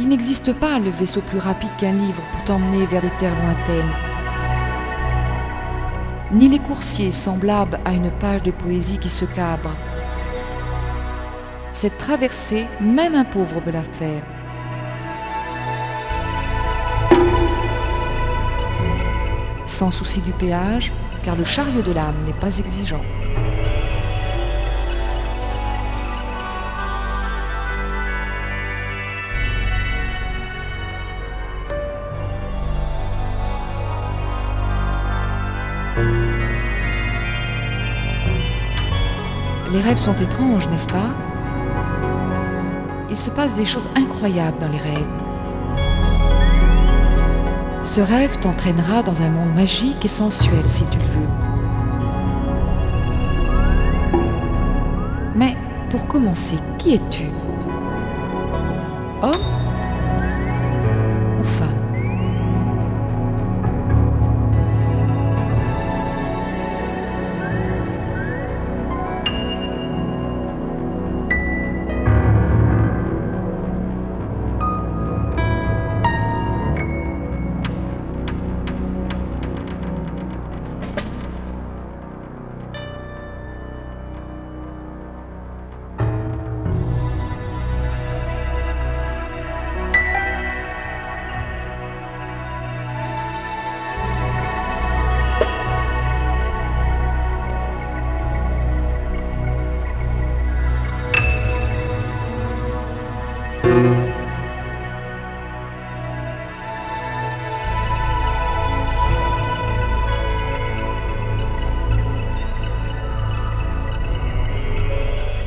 Il n'existe pas le vaisseau plus rapide qu'un livre pour t'emmener vers des terres lointaines, ni les coursiers semblables à une page de poésie qui se cabre. Cette traversée, même un pauvre peut la faire. Sans souci du péage, car le chariot de l'âme n'est pas exigeant. Les rêves sont étranges, n'est-ce pas? Il se passe des choses incroyables dans les rêves. Ce rêve t'entraînera dans un monde magique et sensuel si tu le veux. Mais pour commencer, qui es-tu? Homme ou femme?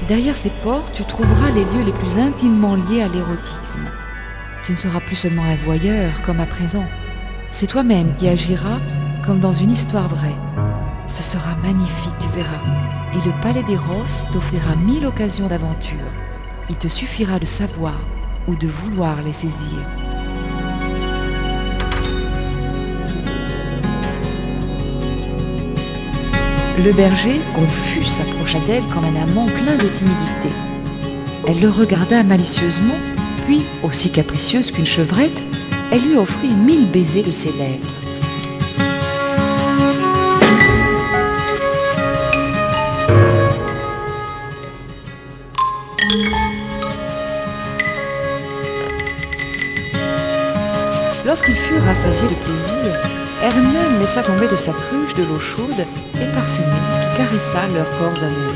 Derrière ces portes, tu trouveras les lieux les plus intimement liés à l'érotisme. Tu ne seras plus seulement un voyeur, comme à présent. C'est toi-même qui agiras comme dans une histoire vraie. Ce sera magnifique, tu verras. Et le palais des Rosses t'offrira 1000 occasions d'aventure. Il te suffira de savoir ou de vouloir les saisir. Le berger, confus, s'approcha d'elle comme un amant plein de timidité. Elle le regarda malicieusement, puis, aussi capricieuse qu'une chevrette, elle lui offrit 1000 baisers de ses lèvres. Lorsqu'ils furent rassasiés de plaisir, Hermione laissa tomber de sa cruche de l'eau chaude et parfumée qui caressa leurs corps amoureux.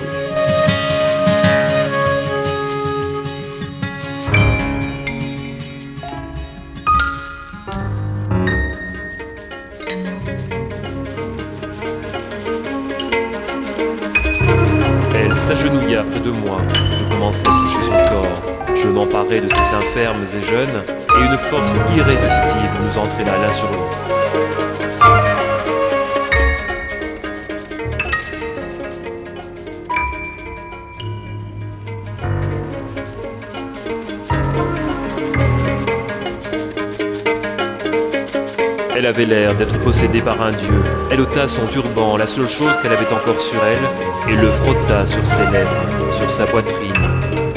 Elle s'agenouilla près de moi, je commençai à toucher son corps. Je m'emparai de ses seins fermes et jeunes, et une force irrésistible nous entraîna l'un sur l'autre. Elle avait l'air d'être possédée par un dieu. Elle ôta son turban, la seule chose qu'elle avait encore sur elle, et le frotta sur ses lèvres, sur sa poitrine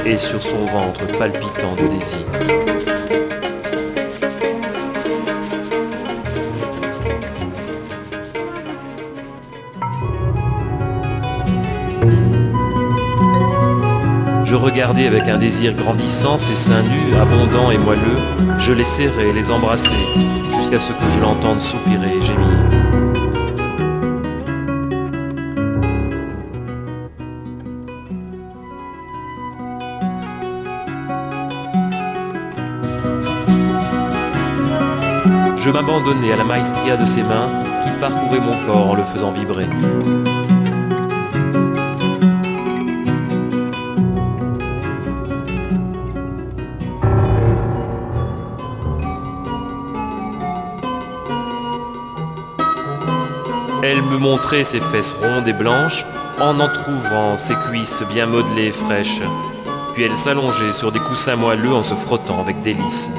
et sur son ventre palpitant de désir. Je regardais avec un désir grandissant ses seins nus, abondants et moelleux. Je les serrais, les embrassais, jusqu'à ce que je l'entende soupirer et gémir. Je m'abandonnais à la maestria de ses mains qui parcouraient mon corps en le faisant vibrer. Elle me montrait ses fesses rondes et blanches en entr'ouvrant ses cuisses bien modelées et fraîches. Puis elle s'allongeait sur des coussins moelleux en se frottant avec délice.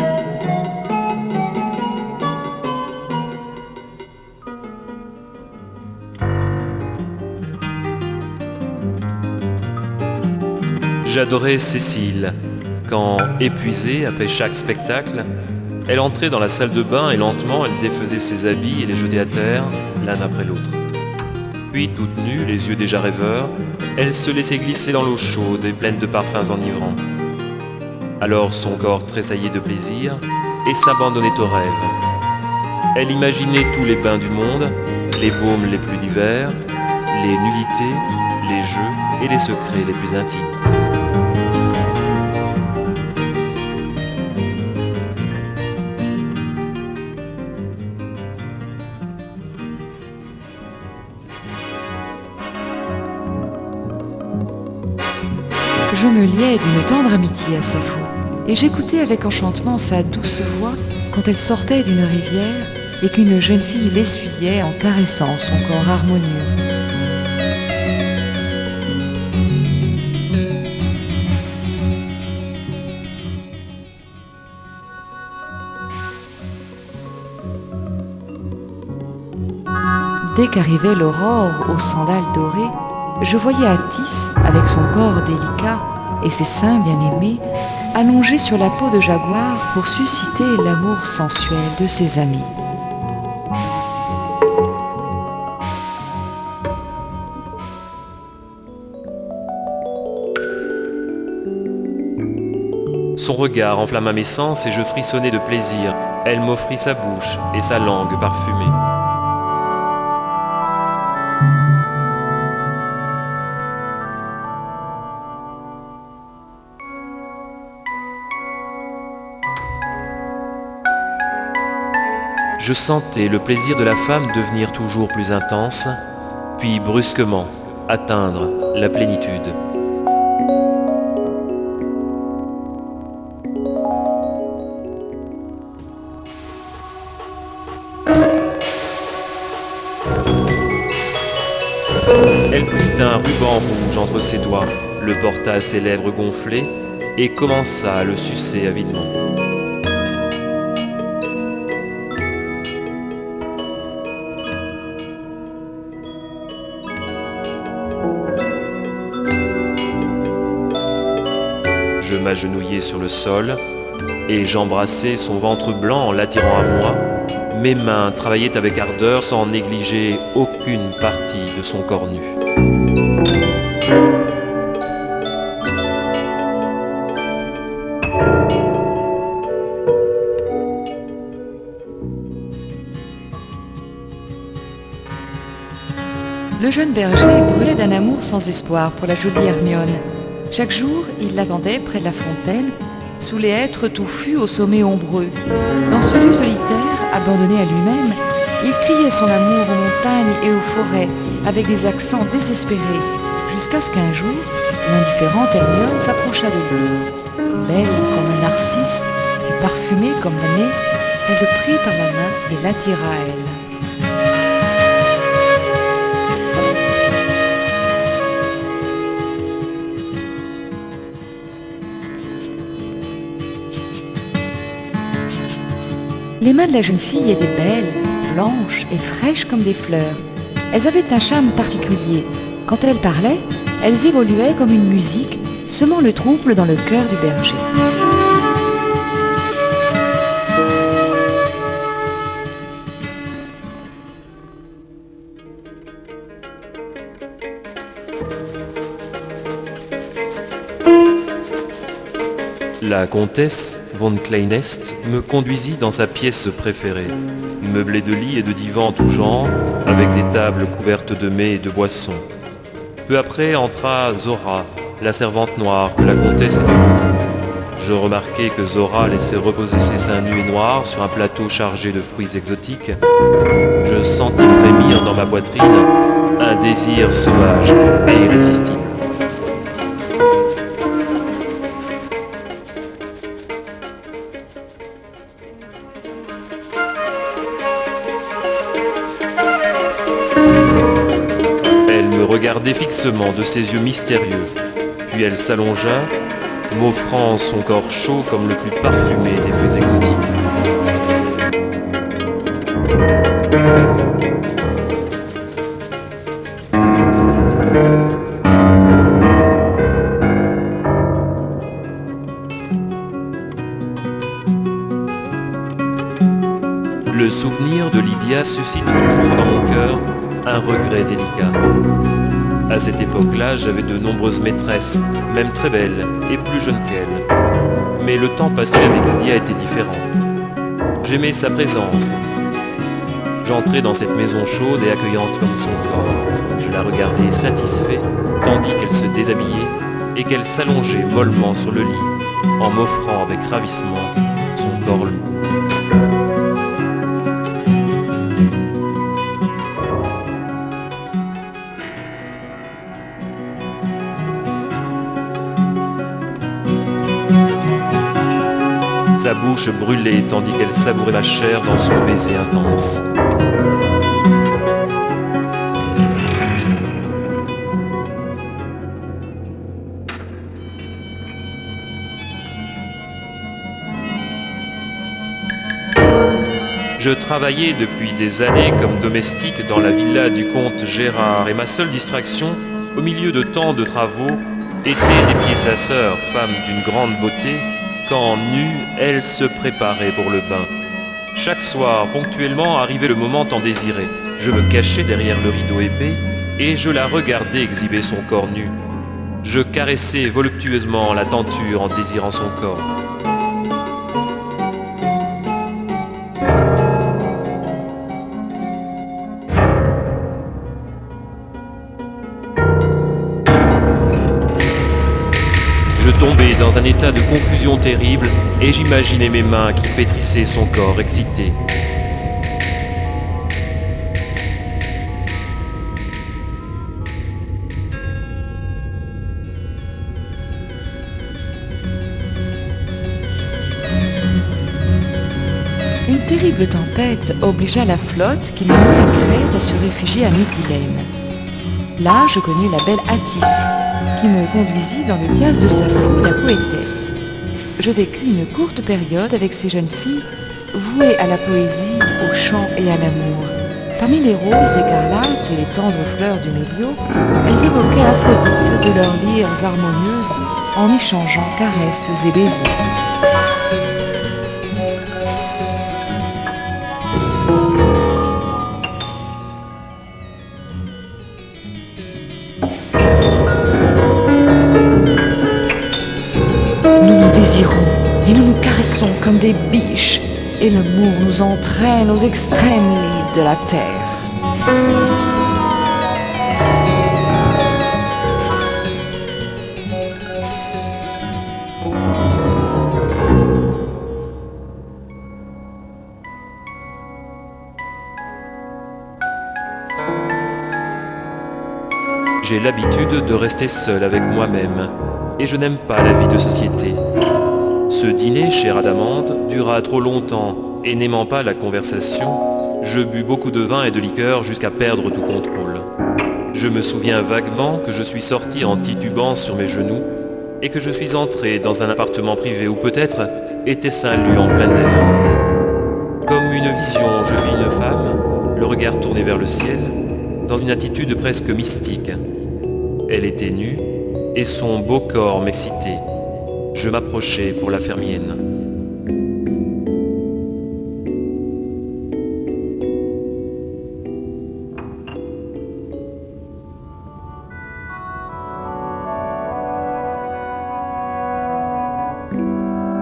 J'adorais Cécile, quand, épuisée après chaque spectacle, elle entrait dans la salle de bain et lentement elle défaisait ses habits et les jetait à terre, l'un après l'autre. Puis, toute nue, les yeux déjà rêveurs, elle se laissait glisser dans l'eau chaude et pleine de parfums enivrants. Alors son corps tressaillait de plaisir et s'abandonnait au rêve. Elle imaginait tous les bains du monde, les baumes les plus divers, les nullités, les jeux et les secrets les plus intimes. Je me liais d'une tendre amitié à Sappho, et j'écoutais avec enchantement sa douce voix quand elle sortait d'une rivière et qu'une jeune fille l'essuyait en caressant son corps harmonieux. Dès qu'arrivait l'aurore aux sandales dorées, je voyais Attis, avec son corps délicat et ses seins bien-aimés, allongés sur la peau de jaguar pour susciter l'amour sensuel de ses amis. Son regard enflamma mes sens et je frissonnais de plaisir. Elle m'offrit sa bouche et sa langue parfumée. Je sentais le plaisir de la femme devenir toujours plus intense, puis brusquement atteindre la plénitude. Elle prit un ruban rouge entre ses doigts, le porta à ses lèvres gonflées et commença à le sucer avidement. Je m'agenouillai sur le sol et j'embrassai son ventre blanc en l'attirant à moi. Mes mains travaillaient avec ardeur sans négliger aucune partie de son corps nu. Le jeune berger brûlait d'un amour sans espoir pour la jolie Hermione. Chaque jour, il l'attendait près de la fontaine, sous les hêtres touffus au sommet ombreux. Dans ce lieu solitaire, abandonné à lui-même, il criait son amour aux montagnes et aux forêts avec des accents désespérés, jusqu'à ce qu'un jour, l'indifférente Hermione s'approcha de lui. Belle comme un narcisse et parfumée comme l'année, elle le prit par la main et l'attira à elle. Les mains de la jeune fille étaient belles, blanches et fraîches comme des fleurs. Elles avaient un charme particulier. Quand elles parlaient, elles évoluaient comme une musique, semant le trouble dans le cœur du berger. La comtesse von Kleinest me conduisit dans sa pièce préférée, meublée de lits et de divans en tout genre, avec des tables couvertes de mets et de boissons. Peu après entra Zora, la servante noire que la comtesse aimait. Je remarquai que Zora laissait reposer ses seins nus et noirs sur un plateau chargé de fruits exotiques. Je sentis frémir dans ma poitrine un désir sauvage et irrésistible. Regardait fixement de ses yeux mystérieux, puis elle s'allongea, m'offrant son corps chaud comme le plus parfumé des fruits exotiques. Lia suscite toujours dans mon cœur un regret délicat. À cette époque-là, j'avais de nombreuses maîtresses, même très belles et plus jeunes qu'elle. Mais le temps passé avec Lia était différent. J'aimais sa présence. J'entrais dans cette maison chaude et accueillante comme son corps. Je la regardais satisfait, tandis qu'elle se déshabillait et qu'elle s'allongeait mollement sur le lit, en m'offrant avec ravissement son corps lourd. Sa bouche brûlait tandis qu'elle savourait ma chair dans son baiser intense. Je travaillais depuis des années comme domestique dans la villa du comte Gérard et ma seule distraction, au milieu de tant de travaux, était d'épier sa sœur, femme d'une grande beauté, quand, nue, elle se préparait pour le bain. Chaque soir, ponctuellement, arrivait le moment tant désiré. Je me cachais derrière le rideau épais et je la regardais exhiber son corps nu. Je caressais voluptueusement la tenture en désirant son corps. Je tombais dans un état de confusion terrible et j'imaginais mes mains qui pétrissaient son corps excité. Une terrible tempête obligea la flotte qui menait à Crète à se réfugier à Mytilène. Là, je connus la belle Attis, qui me conduisit dans le théâtre de Sappho, la poétesse. Je vécus une courte période avec ces jeunes filles, vouées à la poésie, au chant et à l'amour. Parmi les roses écarlates et les tendres fleurs du milieu, elles évoquaient Aphrodite de leurs lyres harmonieuses en échangeant caresses et baisers. Et nous nous caressons comme des biches, et l'amour nous entraîne aux extrêmes limites de la terre. J'ai l'habitude de rester seul avec moi-même, et je n'aime pas la vie de société. Ce dîner chez Rhadamante dura trop longtemps, et n'aimant pas la conversation, je bus beaucoup de vin et de liqueur jusqu'à perdre tout contrôle. Je me souviens vaguement que je suis sorti en titubant sur mes genoux, et que je suis entré dans un appartement privé où peut-être était-ce un lieu en plein air. Comme une vision, je vis une femme, le regard tourné vers le ciel, dans une attitude presque mystique. Elle était nue, et son beau corps m'excitait. Je m'approchai pour la faire mienne.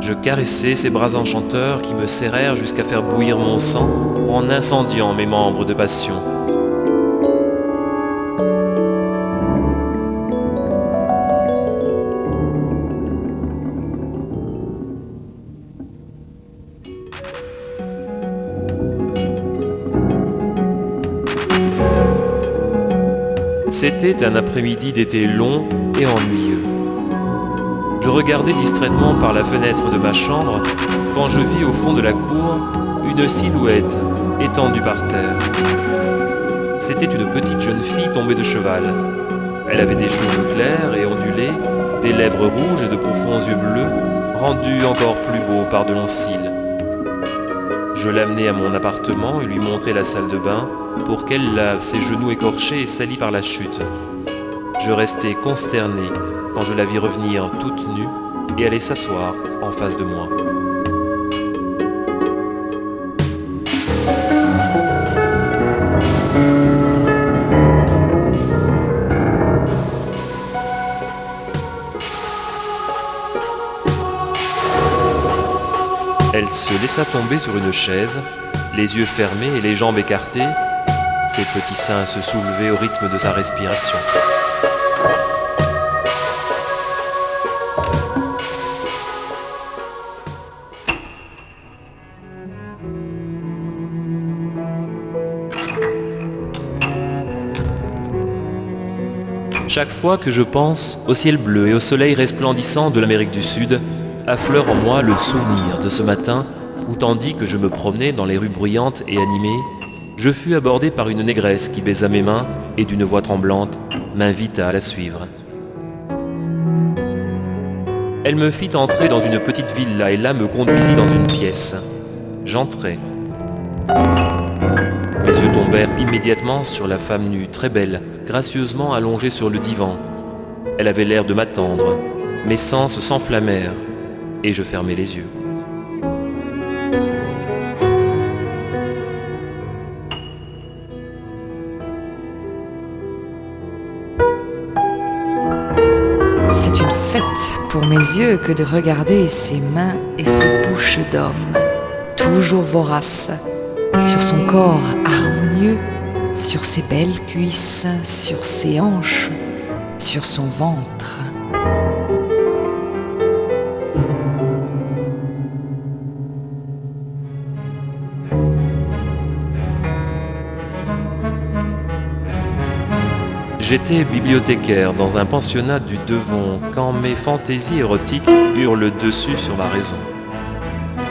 Je caressai ces bras enchanteurs qui me serrèrent jusqu'à faire bouillir mon sang en incendiant mes membres de passion. C'était un après-midi d'été long et ennuyeux. Je regardais distraitement par la fenêtre de ma chambre quand je vis au fond de la cour une silhouette étendue par terre. C'était une petite jeune fille tombée de cheval. Elle avait des cheveux clairs et ondulés, des lèvres rouges et de profonds yeux bleus, rendus encore plus beaux par de longs cils. Je l'amenai à mon appartement et lui montrai la salle de bain pour qu'elle lave ses genoux écorchés et salis par la chute. Je restai consterné quand je la vis revenir toute nue et aller s'asseoir en face de moi. Elle se laissa tomber sur une chaise, les yeux fermés et les jambes écartées, ses petits seins se soulevaient au rythme de sa respiration. Chaque fois que je pense au ciel bleu et au soleil resplendissant de l'Amérique du Sud, affleure en moi le souvenir de ce matin où, tandis que je me promenais dans les rues bruyantes et animées, je fus abordé par une négresse qui baisa mes mains et d'une voix tremblante m'invita à la suivre. Elle me fit entrer dans une petite villa et là me conduisit dans une pièce. J'entrai. Mes yeux tombèrent immédiatement sur la femme nue, très belle, gracieusement allongée sur le divan. Elle avait l'air de m'attendre. Mes sens s'enflammèrent et je fermai les yeux. C'est une fête pour mes yeux que de regarder ces mains et ces bouches d'homme, toujours voraces, sur son corps harmonieux, sur ses belles cuisses, sur ses hanches, sur son ventre. J'étais bibliothécaire dans un pensionnat du Devon quand mes fantaisies érotiques eurent le dessus sur ma raison.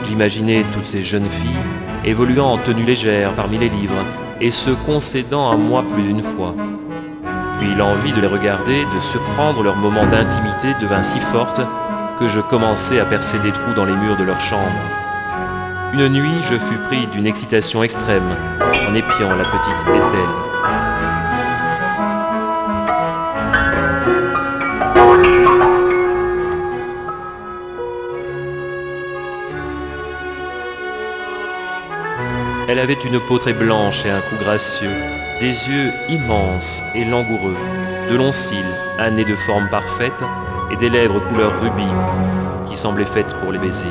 J'imaginais toutes ces jeunes filles évoluant en tenue légère parmi les livres et se concédant à moi plus d'une fois. Puis l'envie de les regarder, de surprendre leur moment d'intimité devint si forte que je commençai à percer des trous dans les murs de leur chambre. Une nuit, je fus pris d'une excitation extrême en épiant la petite Ethel. Elle avait une peau très blanche et un cou gracieux, des yeux immenses et langoureux, de longs cils, un nez de forme parfaite et des lèvres couleur rubis qui semblaient faites pour les baiser.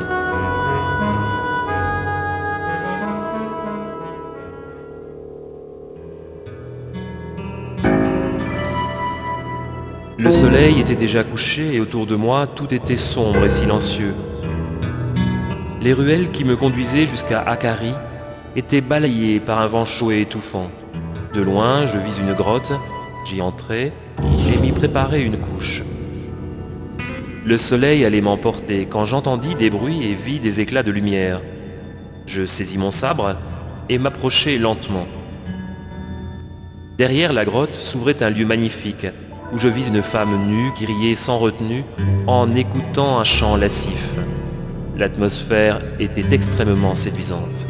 Le soleil était déjà couché et autour de moi tout était sombre et silencieux. Les ruelles qui me conduisaient jusqu'à Akari étaient balayées par un vent chaud et étouffant. De loin, je vis une grotte, j'y entrai et m'y préparai une couche. Le soleil allait m'emporter quand j'entendis des bruits et vis des éclats de lumière. Je saisis mon sabre et m'approchai lentement. Derrière la grotte s'ouvrait un lieu magnifique où je vis une femme nue qui riait sans retenue en écoutant un chant lascif. L'atmosphère était extrêmement séduisante.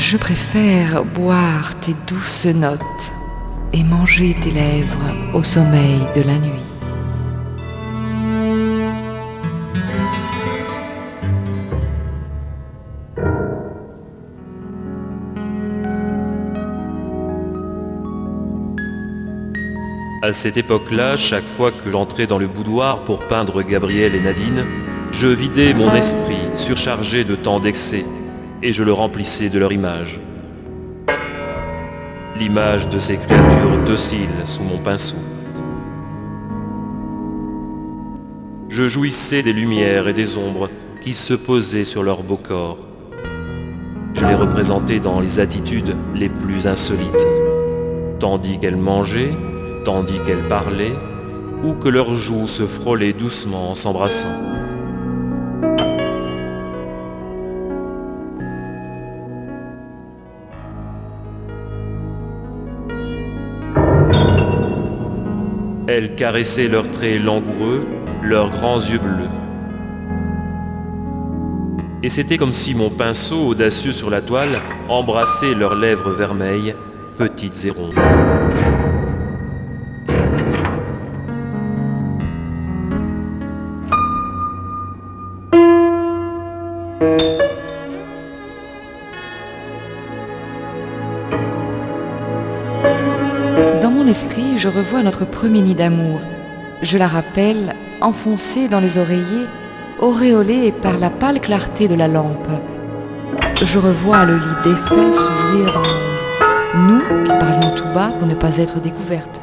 Je préfère boire tes douces notes et manger tes lèvres au sommeil de la nuit. À cette époque-là, chaque fois que j'entrais dans le boudoir pour peindre Gabriel et Nadine, je vidais mon esprit surchargé de tant d'excès et je le remplissais de leur image. L'image de ces créatures dociles sous mon pinceau. Je jouissais des lumières et des ombres qui se posaient sur leur beau corps. Je les représentais dans les attitudes les plus insolites, tandis qu'elles mangeaient, tandis qu'elles parlaient, ou que leurs joues se frôlaient doucement en s'embrassant. Elles caressaient leurs traits langoureux, leurs grands yeux bleus. Et c'était comme si mon pinceau, audacieux sur la toile, embrassait leurs lèvres vermeilles, petites et rondes. mon esprit, je revois notre premier nid d'amour. Je la rappelle, enfoncée dans les oreillers, auréolée par la pâle clarté de la lampe. Je revois le lit défait s'ouvrir dans l'ombre, nous qui parlions tout bas pour ne pas être découvertes.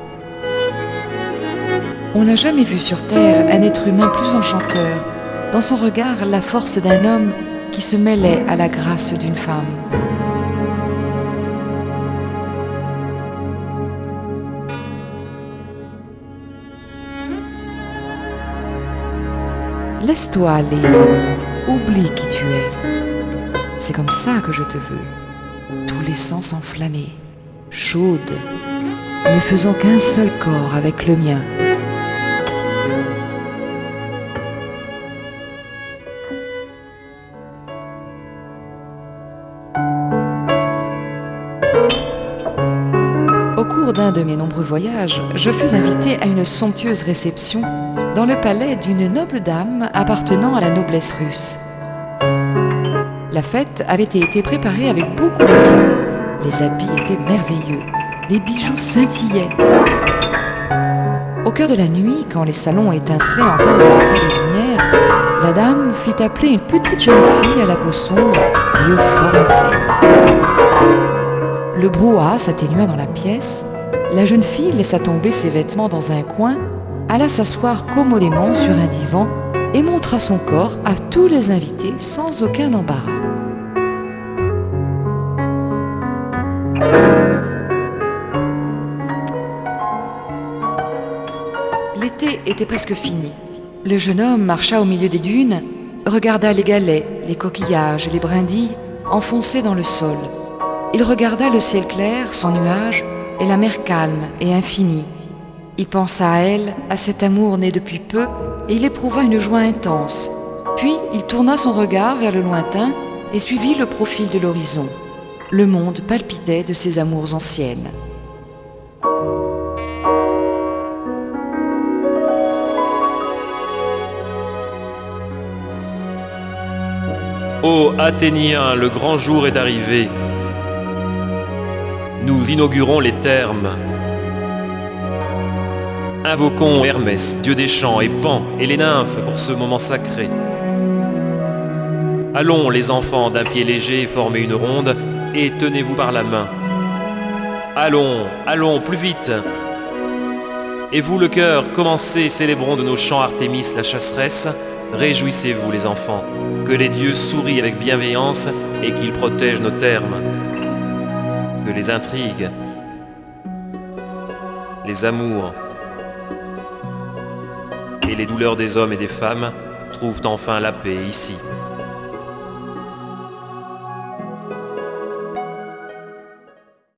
On n'a jamais vu sur terre un être humain plus enchanteur, dans son regard la force d'un homme qui se mêlait à la grâce d'une femme. Laisse-toi aller, oublie qui tu es. C'est comme ça que je te veux, tous les sens enflammés, chaude, ne faisant qu'un seul corps avec le mien. Au cours d'un de mes nombreux voyages, je fus invité à une somptueuse réception dans le palais d'une noble dame appartenant à la noblesse russe. La fête avait été préparée avec beaucoup d'éclat. Les habits étaient merveilleux, les bijoux scintillaient. Au cœur de la nuit, quand les salons étincelaient encore de l'éclat des lumières, la dame fit appeler une petite jeune fille à la peau sombre et aux formes pleines. Le brouhaha s'atténua dans la pièce, la jeune fille laissa tomber ses vêtements dans un coin, alla s'asseoir commodément sur un divan et montra son corps à tous les invités sans aucun embarras. L'été était presque fini. Le jeune homme marcha au milieu des dunes, regarda les galets, les coquillages et les brindilles enfoncés dans le sol. Il regarda le ciel clair, sans nuages, et la mer calme et infinie. Il pensa à elle, à cet amour né depuis peu, et il éprouva une joie intense. Puis il tourna son regard vers le lointain et suivit le profil de l'horizon. Le monde palpitait de ses amours anciennes. Ô Athéniens, le grand jour est arrivé. Nous inaugurons les thermes. Invoquons Hermès, dieu des champs, et Pan et les nymphes pour ce moment sacré. Allons, les enfants d'un pied léger, former une ronde, et tenez-vous par la main. Allons, allons, plus vite. Et vous, le cœur, commencez, célébrons de nos chants Artémis, la chasseresse. Réjouissez-vous, les enfants, que les dieux sourient avec bienveillance et qu'ils protègent nos termes. Que les intrigues, les amours et les douleurs des hommes et des femmes trouvent enfin la paix ici.